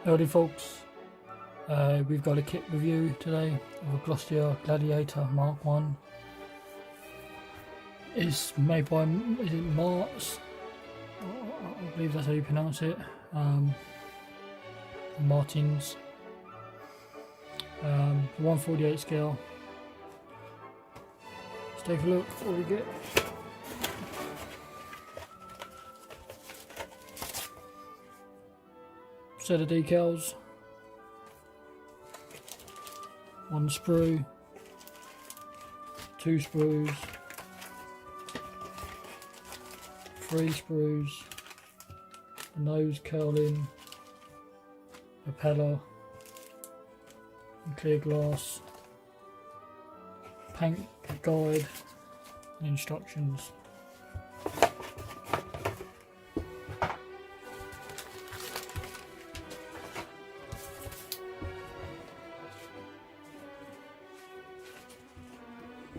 Howdy folks, we've got a kit review today of a Gloster Gladiator Mk.I. It's made by, is it Mars? I believe that's how you pronounce it. Martins. 1/48 scale. Let's take a look before we get set of decals, one sprue, two sprues, three sprues, a nose curling, propeller, and clear glass, paint guide and instructions.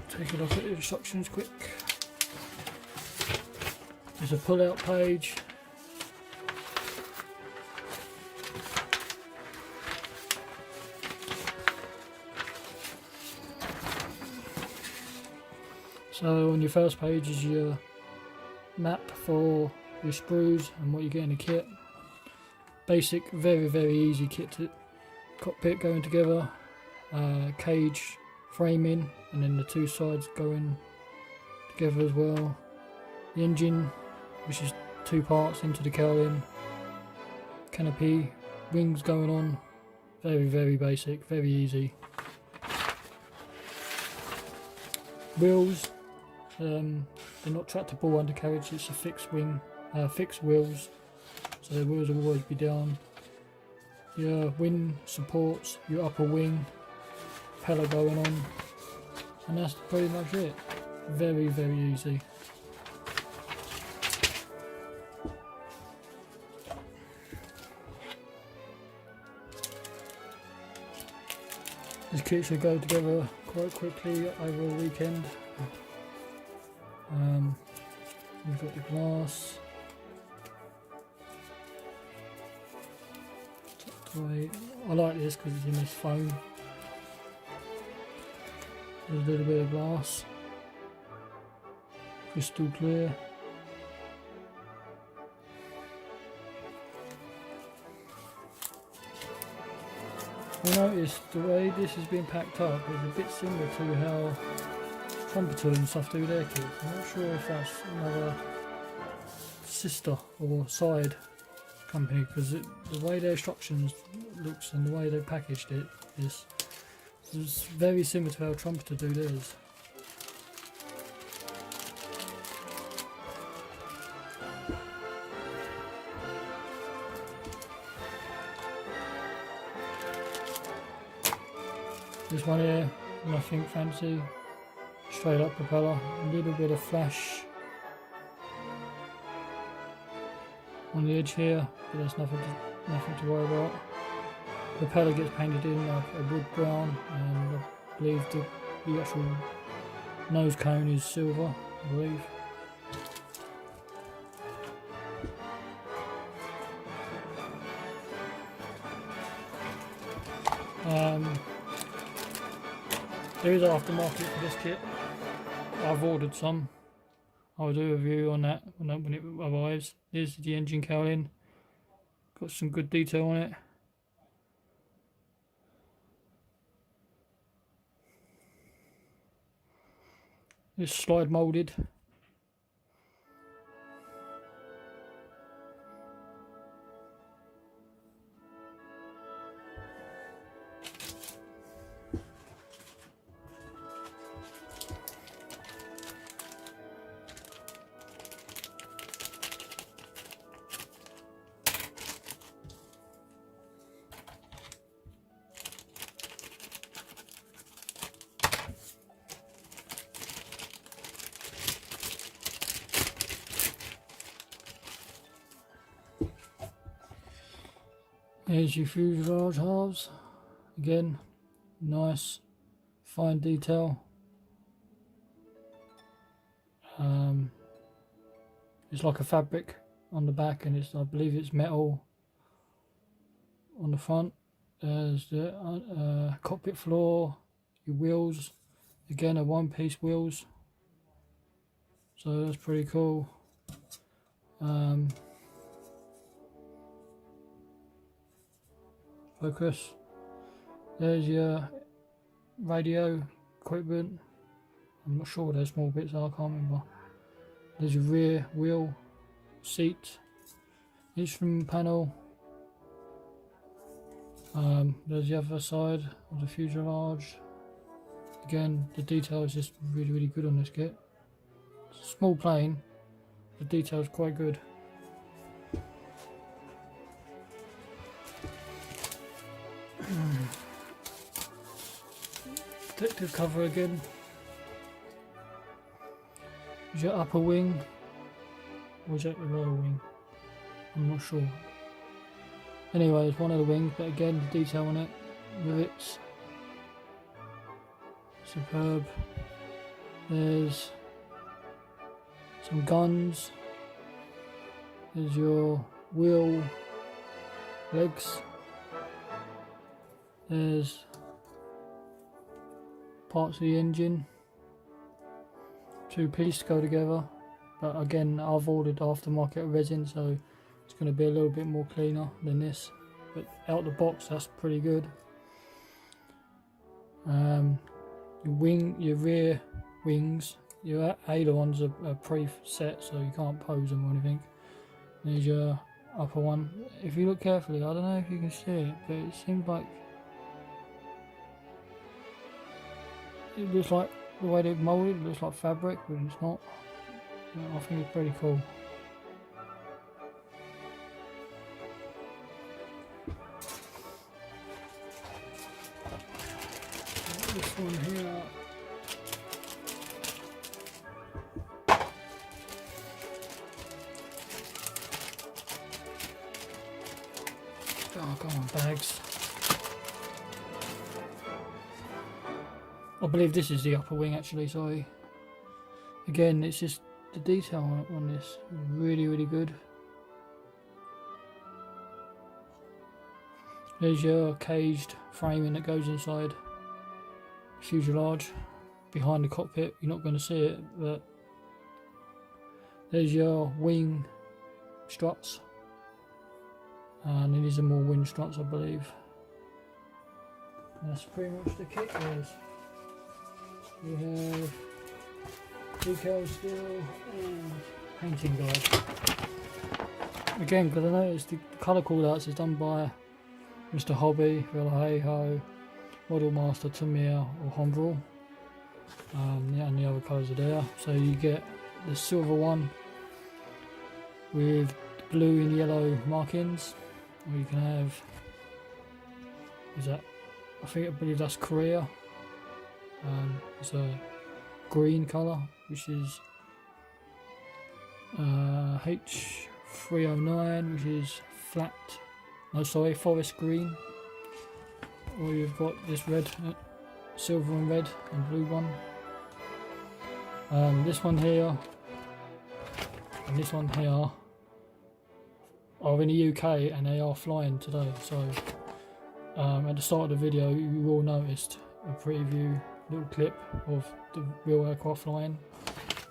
Take a look at the instructions quick. There's a pull-out page. So on your first page is your map for your sprues and what you get in the kit. Basic, very easy kit to cockpit going together. Cage framing, and then the two sides going together as well. The engine, which is two parts into the cowling. Canopy, wings going on. Very basic, very easy. Wheels, they're not tractable undercarriage, it's a fixed wing, fixed wheels, so the wheels will always be down. Your wing supports your upper wing, propeller going on, and that's pretty much it. Very easy. This kit should go together quite quickly over a weekend. We've got the glass. I like this because it's in this foam. There's a little bit of glass, crystal clear. I noticed the way this has been packed up is a bit similar to how Trumpeter and stuff do their kits. I'm not sure if that's another sister or side company, because the way their instructions looks and the way they packaged it is very similar to how Trumpeter do theirs. This one here, nothing fancy, straight up propeller, a little bit of flash on the edge here, but that's nothing to worry about. The propeller gets painted in like a wood brown, and I believe the actual nose cone is silver, I believe. There is aftermarket for this kit. I've ordered some. I'll do a review on that when it arrives. Here's the engine cowling. Got some good detail on it. It's slide moulded. Here's your fuselage halves. Again, nice, fine detail. It's like a fabric on the back, and I believe it's metal on the front. There's the cockpit floor, your wheels, again are one-piece wheels, so that's pretty cool. Focus. There's your radio equipment. I'm not sure what those small bits are, I can't remember. There's your rear wheel, seat, instrument panel. There's the other side of the fuselage. Again, the detail is just really good on this kit. It's a small plane, the detail is quite good. Protective cover again. Is your upper wing, or is that the lower wing? I'm not sure. Anyway, it's one of the wings, but again, the detail on it, rivets, superb. There's some guns. There's your wheel legs. There's parts of the engine. Two pieces go together, but again, I've ordered aftermarket resin, so it's going to be a little bit more cleaner than this. But out the box, that's pretty good. Your rear wings, your ailerons are pre-set, so you can't pose them or anything. There's your upper one. If you look carefully, I don't know if you can see it, but it seems like it looks like the way they've moulded it looks like fabric, but it's not. I think it's pretty cool. This one here. Oh, come on, bags. I believe this is the upper wing actually, sorry. Again, it's just the detail on this, really good. There's your caged framing that goes inside the fuselage, behind the cockpit. You're not going to see it, but there's your wing struts, and these are more wing struts, I believe. That's pretty much the kit, guys. We have decals still and painting guide. Again, because I noticed the colour callouts is done by Mr. Hobby, Vallejo, Model Master, Tamiya or Humbrol. Yeah, and the other colours are there. So you get the silver one with blue and yellow markings, or you can have, I believe that's Korea. It's a green colour, which is H309, which is forest green. Or you've got this red, silver and red and blue one. This one here and this one here are in the UK and they are flying today. So at the start of the video, you all noticed a preview little clip of the real aircraft flying.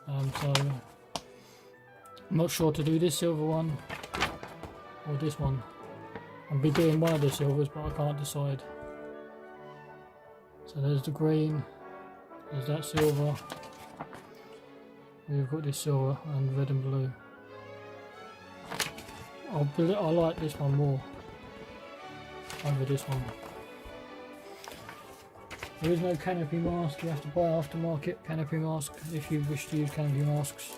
So I'm not sure to do this silver one or this one. I'll be doing one of the silvers, but I can't decide. So there's the green, there's that silver, we've got this silver and red and blue. I like this one more over this one. There is no canopy mask, you have to buy aftermarket canopy mask if you wish to use canopy masks.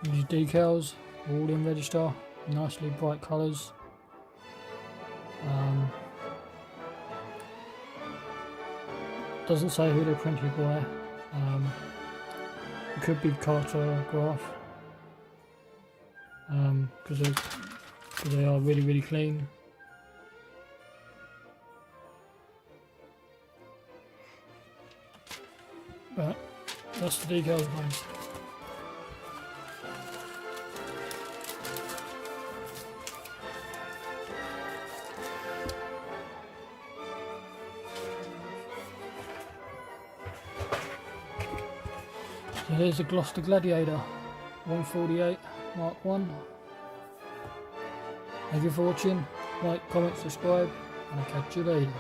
These decals, all in register, nicely bright colours. Doesn't say who they're printed by. It could be Cartograph, because they are really clean. Right, that's the decals made. So here's the Gloster Gladiator 148 Mark 1. Thank you for watching, like, comment, subscribe, and I'll catch you later.